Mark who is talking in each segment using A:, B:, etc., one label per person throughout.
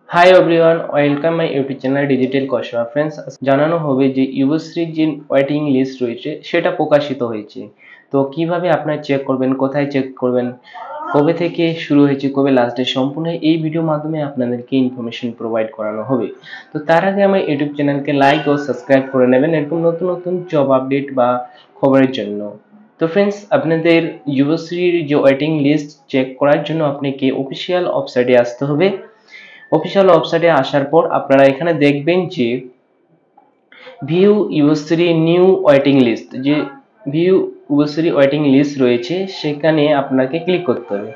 A: Hi everyone, welcome my YouTube channel digital Kasba. Friends, জানানো হবে যে ইউবশ্রীর যে ওয়েটিং লিস্ট রয়েছে সেটা প্রকাশিত হয়েছে। তো কিভাবে আপনারা চেক করবেন, কোথায় চেক করবেন, কবে থেকে শুরু হয়েছে, কবে লাস্ট ডে, সম্পূর্ণ এই ভিডিওর মাধ্যমে আপনাদেরকে ইনফরমেশন প্রোভাইড করানো হবে। তো তার আগে আমার ইউটিউব চ্যানেলকে লাইক ও সাবস্ক্রাইব করে নেবেন এরকম নতুন নতুন জব আপডেট বা খবরের জন্য। তো ফ্রেন্ডস, আপনাদের ইউবশ্রীর যে ওয়েটিং লিস্ট চেক করার জন্য আপনাকে অফিসিয়াল ওয়েবসাইটে আসতে হবে। অফিসিয়াল ওয়েবসাইটে আসার পর আপনারা এখানে দেখবেন যে ভিউ ইউবশ্রী নিউ ওয়েটিং লিস্ট, যে ভিউ ইউবশ্রী ওয়েটিং লিস্ট রয়েছে সেখানে আপনাকে ক্লিক করতে হবে।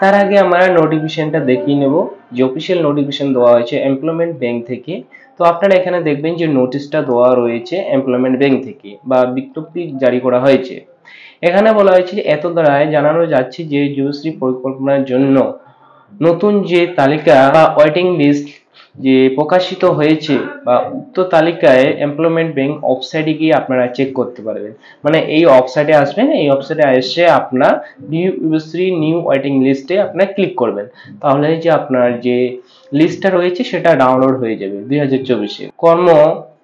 A: তার আগে আমরা নোটিফিকেশনটা দেখিয়ে নেব যে অফিসিয়াল নোটিফিকেশন দেওয়া হয়েছে এমপ্লয়মেন্ট ব্যাংক থেকে। তো আপনারা এখানে দেখবেন যে নোটিশটা দেওয়া রয়েছে এমপ্লয়মেন্ট ব্যাংক থেকে বা বিজ্ঞপ্তি জারি করা হয়েছে। এখানে বলা হয়েছে এত দ্বারায় জানানো যাচ্ছে যে যুবশ্রী পরিকল্পনার জন্য নতুন যে তালিকা বা ওয়েটিং লিস্ট যে প্রকাশিত হয়েছে বা উক্ত তালিকায় এমপ্লয়মেন্ট ব্যাংক ওয়েবসাইটে গিয়ে আপনারা চেক করতে পারবেন। মানে এই ওয়েবসাইটে আসবেন, এই ওয়েবসাইটে এসে আপনার ভিউ ইউবশ্রী নিউ ওয়েটিং লিস্টে আপনারা ক্লিক করবেন। তাহলে যে আপনার যে লিস্টটা রয়েছে সেটা ডাউনলোড হয়ে যাবে 2024-এ। কর্ম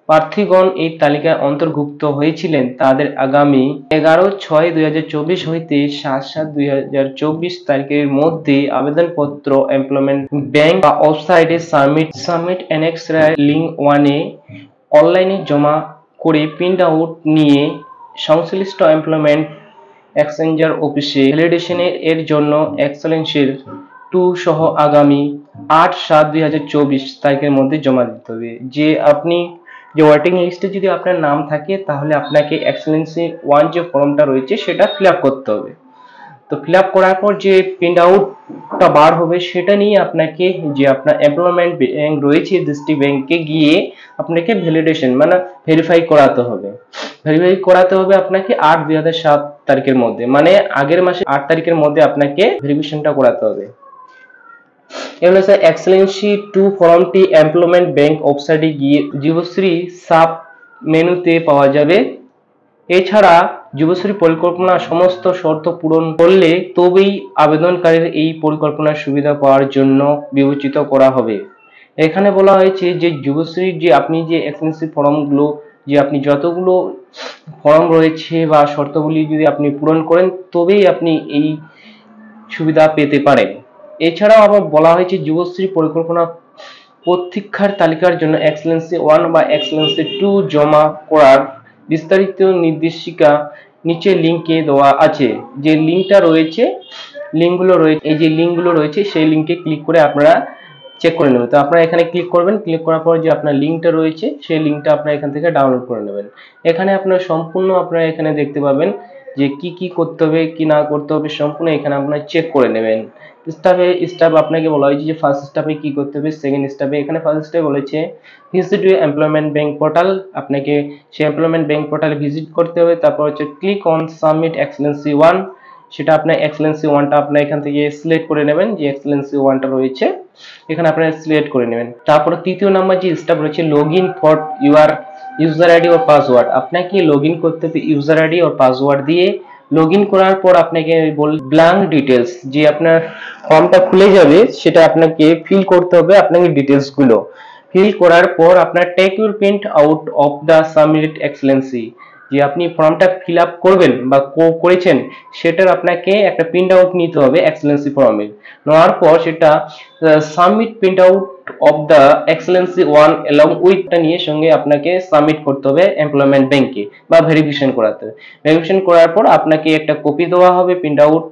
A: প্রার্থীগণ এই তালিকায় অন্তর্ভুক্ত হয়েছিলেন তাদের আগামী 11/6/2024 হইতে 7/7/2024 তারিখের মধ্যে আবেদনপত্র এমপ্লয়মেন্ট ব্যাংক বা ওয়েবসাইটে সাবমিট অ্যানেক্স লিঙ্ক 1-এ অনলাইনে জমা করে প্রিন্ট আউট নিয়ে সংশ্লিষ্ট এমপ্লয়মেন্ট এক্সচেঞ্জার অফিসে ভ্যালিডেশন এর জন্য এক্সেলেন্সের 2 সহ আগামী 8/7/2024 তারিখের মধ্যে জমা দিতে হবে। যে আপনি যে ওয়েটিং লিস্টে যদি আপনার নাম থাকে তাহলে আপনাকে এক্সেলেন্সি 1 যে ফর্মটা রয়েছে সেটা ফিল আপ করতে হবে। তো ফিল আপ করার পর যে প্রিন্ট আউটটা বার হবে সেটা নিয়ে আপনাকে যে আপনার এমপ্লয়মেন্ট ব্যাংক রয়েছে ডিস্ট্রিক্ট ব্যাংকে গিয়ে আপনাকে ভ্যালিডেশন মানে ভেরিফাই করাতে হবে। ভেরিফাই করাতে হবে আপনাকে 8/2007 তারিখের মধ্যে, মানে আগের মাসে 8 তারিখের মধ্যে আপনাকে ভেরিফিকেশনটা করাতে হবে। এগুলো স্যার এক্সেলেন্সি 2 ফর্মটি এমপ্লয়মেন্ট ব্যাংক ওয়েবসাইটে গিয়ে যুবশ্রী সাব মেনুতে পাওয়া যাবে। এছাড়া যুবশ্রী পরিকল্পনা সমস্ত শর্ত পূরণ করলে তবেই আবেদনকারীর এই পরিকল্পনার সুবিধা পাওয়ার জন্য বিবেচিত করা হবে। এখানে বলা হয়েছে যে যুবশ্রীর যে আপনি যে এক্সেলেন্সি ফর্মগুলো, যে আপনি যতগুলো ফর্ম রয়েছে বা শর্তগুলি যদি আপনি পূরণ করেন তবেই আপনি এই সুবিধা পেতে পারেন। এছাড়াও আবার বলা হয়েছে যুবশ্রী পরিকল্পনা প্রতীক্ষার তালিকার জন্য এক্সেলেন্সি 1 বা এক্সেলেন্সি 2 জমা করার বিস্তারিত নির্দেশিকা নিচে লিঙ্কে দেওয়া আছে। যে লিঙ্কটা রয়েছে, এই যে লিঙ্কগুলো রয়েছে সেই লিঙ্কে ক্লিক করে আপনারা চেক করে নেবেন। তো আপনারা এখানে ক্লিক করবেন, ক্লিক করার পর যে আপনার লিঙ্কটা রয়েছে সেই লিঙ্কটা আপনারা এখান থেকে ডাউনলোড করে নেবেন। এখানে আপনারা সম্পূর্ণ আপনারা এখানে দেখতে পাবেন যে কি কি করতে হবে কি না করতে হবে, সম্পূর্ণ এখানে আপনারা চেক করে নেবেন। স্টেপ আপনাকে বলা হয়েছে যে ফার্স্ট স্টেপে কি করতে হবে, সেকেন্ড স্টেপে এখানে ফার্স্ট স্টেপ বলেছে ভিজিট এমপ্লয়মেন্ট ব্যাংক পোর্টাল, আপনাকে সেই এমপ্লয়মেন্ট ব্যাংক পোর্টালে ভিজিট করতে হবে। তারপর হচ্ছে ক্লিক অন সাবমিট এক্সেলেন্সি 1, সেটা আপনার এক্সেলেন্সি 1টা আপনার এখান থেকে সিলেক্ট করে নেবেন, যে এক্সেলেন্সি 1টা রয়েছে এখানে আপনারা সিলেক্ট করে নেবেন। তারপর তৃতীয় নাম্বার যে স্টেপ রয়েছে login for your user ID ও পাসওয়ার্ড, আপনাকে লগইন করতে হবে ইউজার আইডি ও পাসওয়ার্ড দিয়ে। লগইন করার পর আপনাকে ব্ল্যাঙ্ক ডিটেলস, যে আপনার ফর্মটা খুলে যাবে সেটা আপনাকে ফিল করতে হবে, আপনাকে ডিটেলস গুলো ফিল করার পর আপনার take your print out of the submit excellency, যে আপনি ফর্মটা ফিল আপ করবেন বা করেছেন সেটার আপনাকে একটা প্রিন্ট আউট নিতে হবে এক্সেলেন্সি ফর্মের। নেওয়ার পর সেটা submit print out of the excellency 1 along উইথটা নিয়ে সঙ্গে আপনাকে সাবমিট করতে হবে এমপ্লয়মেন্ট ব্যাংকে বা ভেরিফিকেশন করাতে হবে। ভেরিফিকেশন করার পর আপনাকে একটা কপি দেওয়া হবে, প্রিন্ট আউট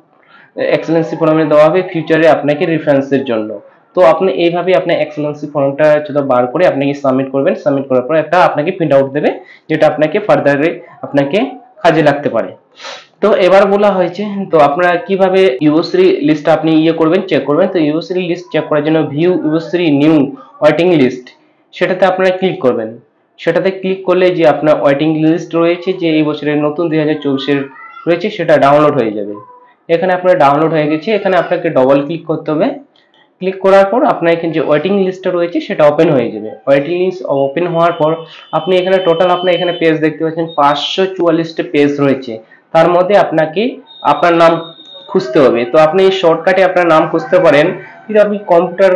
A: এক্সেলেন্সি ফর্মে দেওয়া হবে ফিউচারে আপনাকে রেফারেন্সের জন্য। তো আপনি এইভাবে আপনার এক্সেলেন্সি ফর্মটা যেটা বার করে আপনাকে সাবমিট করবেন, সাবমিট করার পর একটা আপনাকে প্রিন্ট আউট দেবে যেটা আপনাকে ফার্দারে আপনাকে কাজে লাগতে পারে। তো এবার বলা হয়েছে তো আপনারা কিভাবে ইউবশ্রী লিস্টটা আপনি করবেন, চেক করবেন। তো ইউবশ্রী লিস্ট চেক করার জন্য ভিউ ইউবশ্রী নিউ ওয়েটিং লিস্ট সেটাতে আপনারা ক্লিক করবেন। সেটাতে ক্লিক করলে যে আপনার ওয়েটিং লিস্ট রয়েছে যে এই বছরের নতুন 2024-এর রয়েছে সেটা ডাউনলোড হয়ে যাবে। এখানে আপনার ডাউনলোড হয়ে গেছে, এখানে আপনাকে ডবল ক্লিক করতে হবে। ক্লিক করার পর আপনার এখানে যে ওয়েটিং লিস্টটা রয়েছে সেটা ওপেন হয়ে যাবে। ওয়েটিং লিস্ট ওপেন হওয়ার পর আপনি এখানে টোটাল আপনার এখানে পেজ দেখতে পাচ্ছেন 544টা পেজ রয়েছে। তার মধ্যে আপনাকে আপনার নাম খুঁজতে হবে। তো আপনি শর্টকাটে আপনার নাম খুঁজতে পারেন, যদি আপনি কম্পিউটার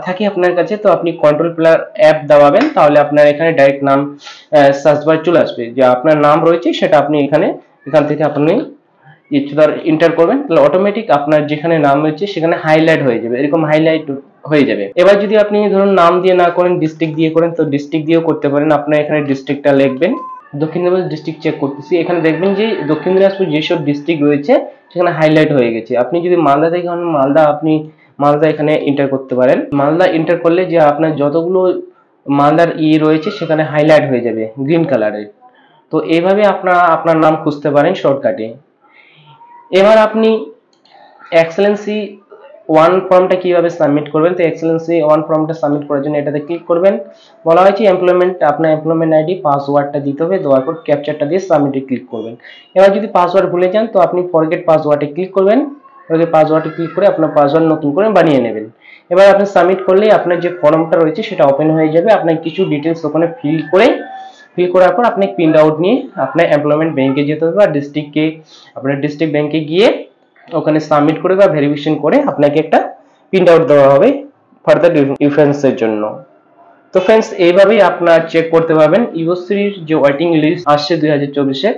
A: থাকে আপনার কাছে, তো আপনি কন্ট্রোল প্লাস অ্যাপ দাবাবেন, তাহলে আপনার এখানে ডাইরেক্ট নাম সার্চ বার চলে আসবে, যে আপনার নাম রয়েছে সেটা আপনি এখান থেকে আপনি ইন্টার করবেন, তাহলে অটোমেটিক আপনার যেখানে নাম রয়েছে সেখানে হাইলাইট হয়ে যাবে, এরকম হাইলাইট হয়ে যাবে। এবার যদি আপনি ধরুন নাম দিয়ে না করেন, ডিস্ট্রিক্ট দিয়ে করেন, তো ডিস্ট্রিক্ট দিয়েও করতে পারেন। আপনার এখানে ডিস্ট্রিক্টটা লিখবেন, দক্ষিণ দিনাজপুর ডিস্ট্রিক্ট চেক করতেছি, এখানে দেখবেন যে দক্ষিণ দিনাজপুর যেসব ডিস্ট্রিক্ট রয়েছে সেখানে হাইলাইট হয়ে গেছে। আপনি যদি মালদা থেকে হন, মালদা এখানে এন্টার করতে পারেন। মালদা এন্টার করলে যে আপনার যতগুলো মালদার রয়েছে সেখানে হাইলাইট হয়ে যাবে গ্রিন কালারের। তো এইভাবে আপনার নাম খুঁজতে পারেন শর্টকাটে। এবার আপনি এক্সেলেন্সি ওয়ান ফর্মটা কিভাবে সাবমিট করবেন, তো এক্সেলেন্সি ওয়ান ফর্মটা সাবমিট করার জন্য এটাতে ক্লিক করবেন। বলা হয়েছে আপনার এমপ্লয়মেন্ট আইডি পাসওয়ার্ডটা দিতে হবে, দেওয়ার পর ক্যাপচারটা দিয়ে সাবমিটে ক্লিক করবেন। এবার যদি পাসওয়ার্ড ভুলে যান তো আপনি ফরগেট পাসওয়ার্ডে ক্লিক করবেন, পাসওয়ার্ডে ক্লিক করে আপনার পাসওয়ার্ড নতুন করে বানিয়ে নেবেন। এবার আপনি সাবমিট করলেই আপনার যে ফর্মটা রয়েছে সেটা ওপেন হয়ে যাবে। আপনার কিছু ডিটেলস ওখানে ফিল করার পর আপনি প্রিন্ট আউট নিয়ে আপনার এমপ্লয়মেন্ট ব্যাংকে যেতে হবে, আর আপনার ডিস্ট্রিক্ট ব্যাংকে গিয়ে ওখানে সাবমিট করে বা ভেরিফিকেশন করে আপনাকে একটা প্রিন্ট আউট দেওয়া হবে ফার্দার রেফারেন্সের জন্য। তো ফ্রেন্ডস, এইভাবেই আপনার চেক করতে পারবেন ইউএসসির যে ওয়েটিং লিস্ট আসছে 2024-এর,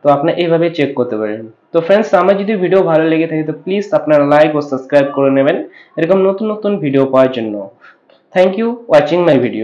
A: তো আপনি এইভাবে চেক করতে পারেন। তো ফ্রেন্ডস, আমার যদি ভিডিও ভালো লেগে থাকে তো প্লিজ আপনারা লাইক ও সাবস্ক্রাইব করে নেবেন এরকম নতুন নতুন ভিডিও পাওয়ার জন্য। Thank you watching my video.